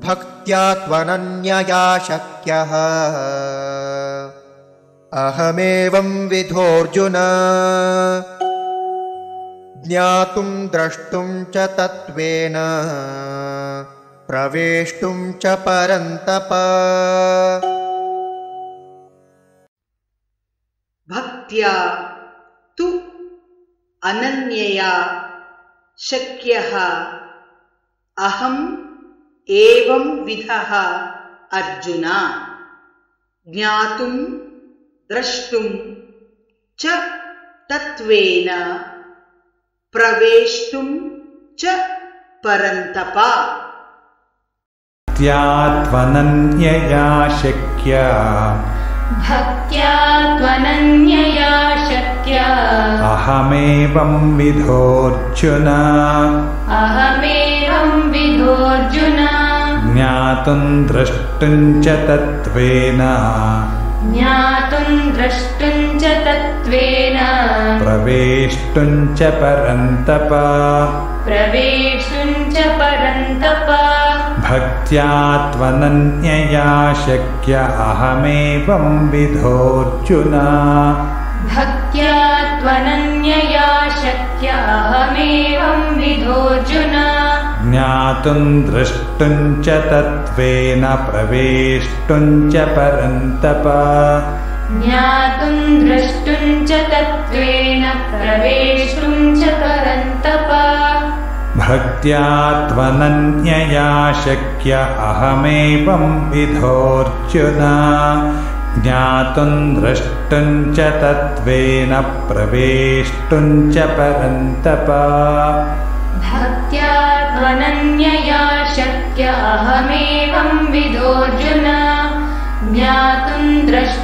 भक्त्या त्वनन्यया शक्यः अहमेवं विधोऽर्जुन ज्ञातुं द्रष्टुं च तत्त्वेन प्रवेष्टुं च परन्तप। भक्त्या तु अनन्यया शक्यः अहम् एवं विधः अर्जुन ज्ञातुं द्रष्टुं च तत्त्वेन प्रवेष्टुं च परन्तप। भक्त्या त्वनन्यया शक्या अहमेवं विधोऽर्जुन ज्ञातुं द्रष्टुं च तत्त्वेन प्रवेष्टुं च परन्तप। भक्त्या त्वनन्यया शक्य अहमेवं विधोऽर्जुन ज्ञातुं द्रष्टुं च तत्त्वेन प्रवेष्टुं च परन्तप। भक्त्या त्वनन्यया शक्य अहमेवं विधोऽर्जुन ज्ञातुं द्रष्टुं च तत्त्वेन प्रवेष्टुं च परन्तप। भक्त्या त्वनन्यया शक्य अहमेवं विधोऽर्जुन ज्ञातुं द्रष्टुं